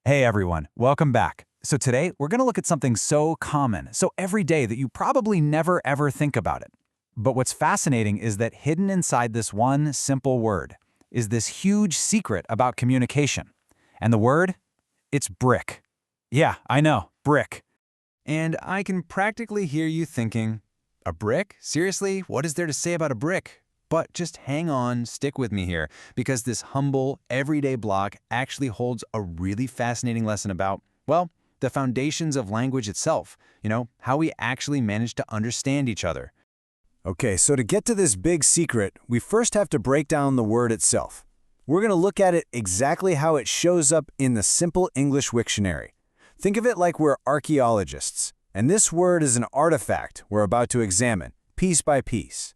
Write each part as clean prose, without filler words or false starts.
Hey everyone, welcome back. So today, we're going to look at something so common, so everyday that you probably never ever think about it. But what's fascinating is that hidden inside this one simple word is this huge secret about communication. And the word? It's brick. Yeah, I know, brick. And I can practically hear you thinking, a brick? Seriously, what is there to say about a brick? But just hang on, stick with me here, because this humble, everyday block actually holds a really fascinating lesson about, well, the foundations of language itself, how we actually manage to understand each other. Okay, so to get to this big secret, we first have to break down the word itself. We're going to look at it exactly how it shows up in the Simple English Wiktionary. Think of it like we're archaeologists, and this word is an artifact we're about to examine, piece by piece.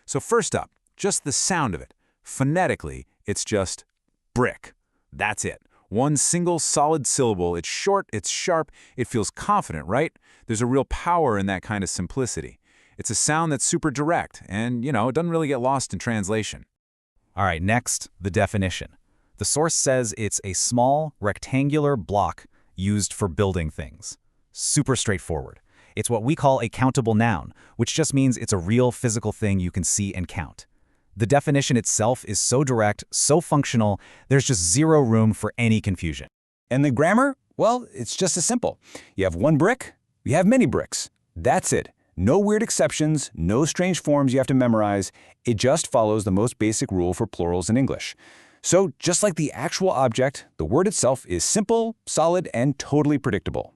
So first up, just the sound of it. Phonetically, it's just brick. That's it. One single solid syllable. It's short, it's sharp, it feels confident, right? There's a real power in that kind of simplicity. It's a sound that's super direct and, it doesn't really get lost in translation. All right, next, the definition. The source says it's a small, rectangular block used for building things. Super straightforward. It's what we call a countable noun, which just means it's a real physical thing you can see and count. The definition itself is so direct, so functional, there's just zero room for any confusion. And the grammar? Well, it's just as simple. You have one brick, you have many bricks. That's it. No weird exceptions, no strange forms you have to memorize. It just follows the most basic rule for plurals in English. So just like the actual object, the word itself is simple, solid, and totally predictable.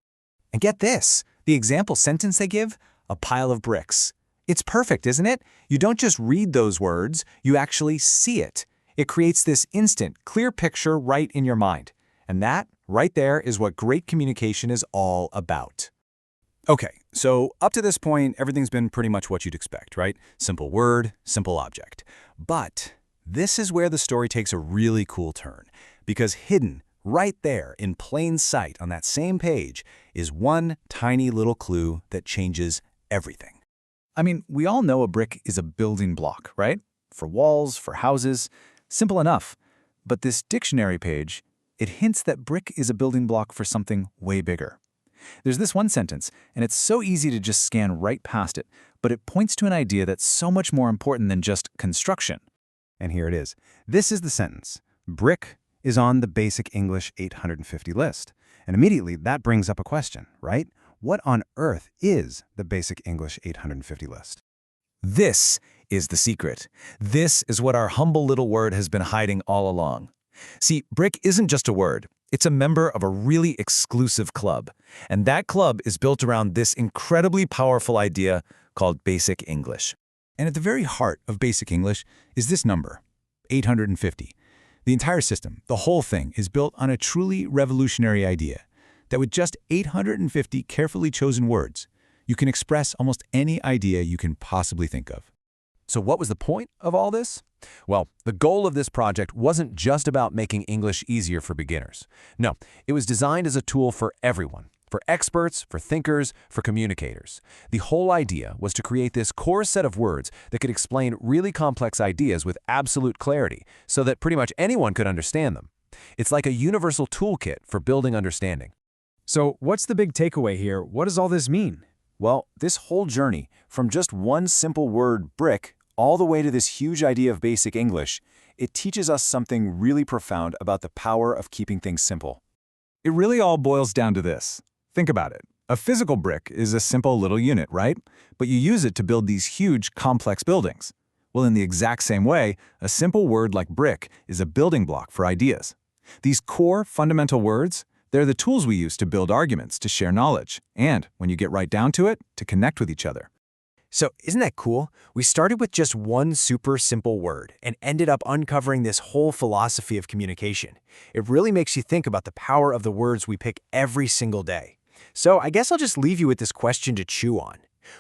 And get this, the example sentence they give, a pile of bricks. It's perfect, isn't it? You don't just read those words, you actually see it. It creates this instant, clear picture right in your mind. And that, right there, is what great communication is all about. Okay, so up to this point, everything's been pretty much what you'd expect, right? Simple word, simple object. But this is where the story takes a really cool turn, because hidden right there in plain sight on that same page is one tiny little clue that changes everything. I mean, we all know a brick is a building block, right? For walls, for houses, simple enough. But this dictionary page, it hints that brick is a building block for something way bigger. There's this one sentence, and it's so easy to just scan right past it, but it points to an idea that's so much more important than just construction. And here it is. This is the sentence. Brick is on the Basic English 850 list. And immediately that brings up a question, right? What on earth is the Basic English 850 list? This is the secret. This is what our humble little word has been hiding all along. See, brick isn't just a word. It's a member of a really exclusive club. And that club is built around this incredibly powerful idea called Basic English. And at the very heart of Basic English is this number, 850. The entire system, the whole thing, is built on a truly revolutionary idea that with just 850 carefully chosen words, you can express almost any idea you can possibly think of. So what was the point of all this? Well, the goal of this project wasn't just about making English easier for beginners. No, it was designed as a tool for everyone. For experts, for thinkers, for communicators. The whole idea was to create this core set of words that could explain really complex ideas with absolute clarity so that pretty much anyone could understand them. It's like a universal toolkit for building understanding. So what's the big takeaway here? What does all this mean? Well, this whole journey, from just one simple word, brick, all the way to this huge idea of Basic English, it teaches us something really profound about the power of keeping things simple. It really all boils down to this. Think about it. A physical brick is a simple little unit, right? But you use it to build these huge, complex buildings. Well, in the exact same way, a simple word like brick is a building block for ideas. These core, fundamental words, they're the tools we use to build arguments, to share knowledge, and, when you get right down to it, to connect with each other. So isn't that cool? We started with just one super simple word and ended up uncovering this whole philosophy of communication. It really makes you think about the power of the words we pick every single day. So I guess I'll just leave you with this question to chew on.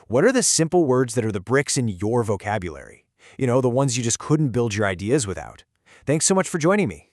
What are the simple words that are the bricks in your vocabulary? The ones you just couldn't build your ideas without. Thanks so much for joining me.